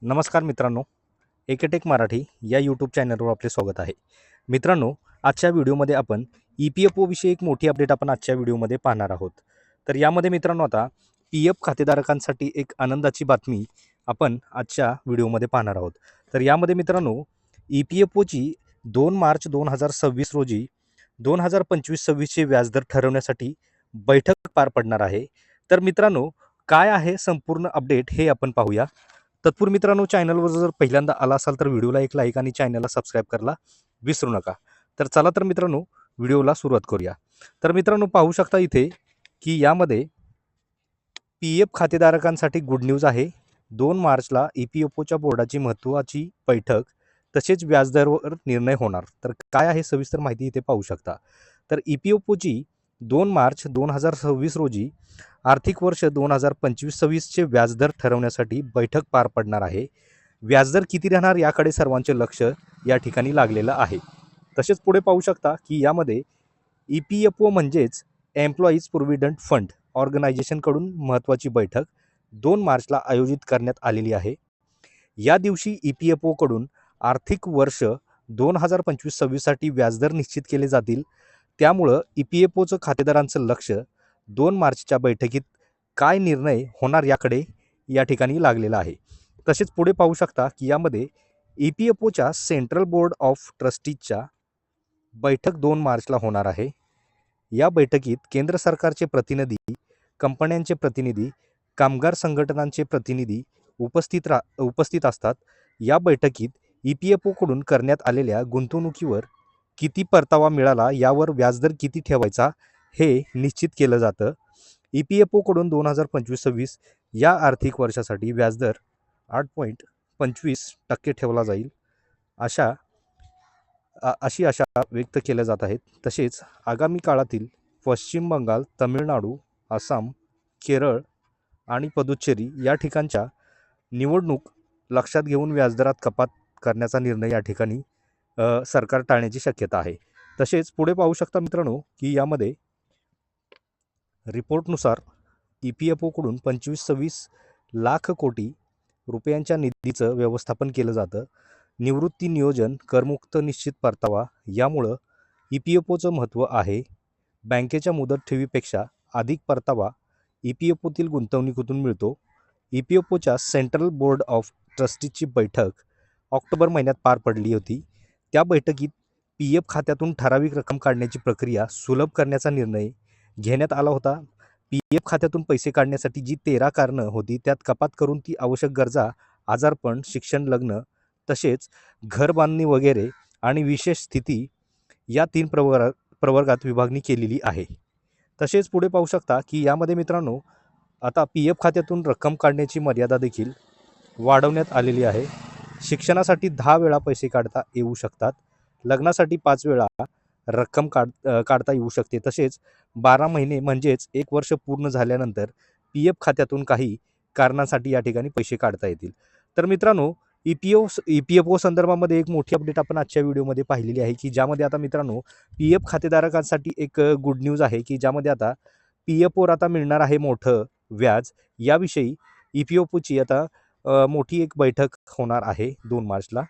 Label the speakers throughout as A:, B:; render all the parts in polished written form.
A: नमस्कार मित्रांनो, एकेटेक मराठी या यूट्यूब चॅनलवर आपले स्वागत आहे. मित्रांनो, आजच्या व्हिडिओमध्ये आपण EPFO विषयी एक मोठी अपडेट आपण आजच्या व्हिडिओमध्ये पाहणार आहोत. तर यामध्ये मित्रांनो आता PF खातेधारकांसाठी एक आनंदाची बातमी आपण आजच्या व्हिडिओमध्ये पाहणार आहोत. तर यामध्ये मित्रांनो EPFOची 2 मार्च 2026 रोजी 2025-26चे व्याजदर ठरवण्यासाठी बैठक पार पडणार आहे. तर मित्रांनो, काय आहे संपूर्ण अपडेट हे आपण पाहूया. तत्पूर्वी मित्रांनो, चॅनलवर जर पहिल्यांदा आला असाल तर व्हिडिओला एक लाईक आणि चॅनलला सबस्क्राईब करायला विसरू नका. तर चला तर मित्रांनो, व्हिडिओला सुरुवात करूया. तर मित्रांनो, पाहू शकता इथे की यामध्ये PF खातेधारकांसाठी गुड न्यूज आहे. 2 मार्चला EPFOच्या बोर्डाची महत्त्वाची बैठक तसेच व्याजदरावर निर्णय होणार. तर काय आहे सविस्तर माहिती इथे पाहू शकता. तर EPFOची 2 मार्च 2026 रोजी आर्थिक वर्ष 2025-26चे व्याजदर ठरवण्यासाठी बैठक पार पडणार आहे. व्याजदर किती राहणार याकडे सर्वांचे लक्ष या ठिकाणी लागलेलं आहे. तसेच पुढे पाहू शकता की यामध्ये EPFO म्हणजेच एम्प्लॉईज प्रोव्हिडंट फंड ऑर्गनायझेशनकडून महत्त्वाची बैठक 2 मार्चला आयोजित करण्यात आलेली आहे. या दिवशी EPFOकडून आर्थिक वर्ष 2025-26 साठी व्याजदर निश्चित केले जातील. त्यामुळं EPFOचं खातेदारांचं लक्ष 2 मार्चच्या बैठकीत काय निर्णय होणार याकडे या ठिकाणी लागलेला आहे. तसेच पुढे पाहू शकता की यामध्ये EPFOच्या सेंट्रल बोर्ड ऑफ ट्रस्टीजच्या बैठक 2 मार्चला होणार आहे. या बैठकीत केंद्र सरकारचे प्रतिनिधी, कंपन्यांचे प्रतिनिधी, कामगार संघटनांचे प्रतिनिधी उपस्थित असतात. या बैठकीत EPFOकडून करण्यात आलेल्या गुंतवणुकीवर किती परतावा मिळाला यावर व्याजदर किती ठेवायचा हे निश्चित केलं जातं. EPFOकडून 2025-26 या आर्थिक वर्षासाठी व्याजदर 8.25% ठेवला जाईल अशी आशा व्यक्त केल्या जात आहेत. तसेच आगामी काळातील पश्चिम बंगाल, तमिळनाडू, आसाम, केरळ आणि पुदुच्चेरी या ठिकाणच्या निवडणूक लक्षात घेऊन व्याजदरात कपात करण्याचा निर्णय या ठिकाणी सरकार टाळण्याची शक्यता आहे. तसेच पुढे पाहू शकता मित्रांनो की यामध्ये रिपोर्टनुसार EPFOकडून 25-26 लाख कोटी रुपयांच्या निधीचं व्यवस्थापन केलं जातं. निवृत्ती नियोजन, करमुक्त निश्चित परतावा यामुळं EPFOचं महत्त्व आहे. बँकेच्या मुदत ठेवीपेक्षा अधिक परतावा EPFOतील गुंतवणुकीतून मिळतो. EPFOच्या सेंट्रल बोर्ड ऑफ ट्रस्टीजची बैठक ऑक्टोबर महिन्यात पार पडली होती. त्या बैठकीत PF खात्यातून ठराविक रक्कम काढण्याची प्रक्रिया सुलभ करण्याचा निर्णय घेण्यात आला होता. PF खात्यातून पैसे काढण्यासाठी जी 13 कारणं होती त्यात कपात करून ती आवश्यक गरजा, आजारपण, शिक्षण, लग्न तसेच घर बांधणी वगैरे आणि विशेष स्थिती या 3 प्रवर्गात विभागणी केलेली आहे. तसेच पुढे पाहू शकता की यामध्ये मित्रांनो आता PF खात्यातून रक्कम काढण्याची मर्यादा देखील वाढवण्यात आलेली आहे. शिक्षणासाठी 10 वेळा पैसे काढता येऊ शकतात. लग्नासाठी 5 वेळा रक्कम काढता येऊ शकते. तसेच 12 महिने म्हणजेच 1 वर्ष पूर्ण झाल्यानंतर PF खात्यातून काही कारणांसाठी या ठिकाणी पैसे काढता येतील. तर मित्रांनो, EPFO संदर्भामध्ये एक मोठी अपडेट आपण आजच्या व्हिडिओमध्ये पाहिलेली आहे की ज्यामध्ये आता मित्रांनो PF खातेधारकांसाठी एक गुड न्यूज आहे की ज्यामध्ये आता PFOवर आता मिळणार आहे मोठं व्याज. याविषयी EPFOची आता मोठी एक बैठक होणार आहे 2 मार्चला.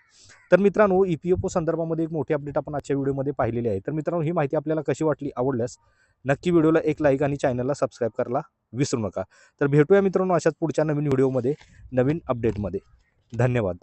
A: तर मित्रांनो, EPFO संदर्भामध्ये एक मोठी अपडेट आपण आजच्या व्हिडिओमध्ये पाहिलेली आहे. तर मित्रांनो, ही माहिती आपल्याला कशी वाटली, आवडल्यास नक्की व्हिडिओला एक लाईक आणि चॅनलला सबस्क्राईब करायला विसरू नका. तर भेटूया मित्रांनो अशाच पुढच्या नवीन व्हिडिओमध्ये, नवीन अपडेटमध्ये. धन्यवाद.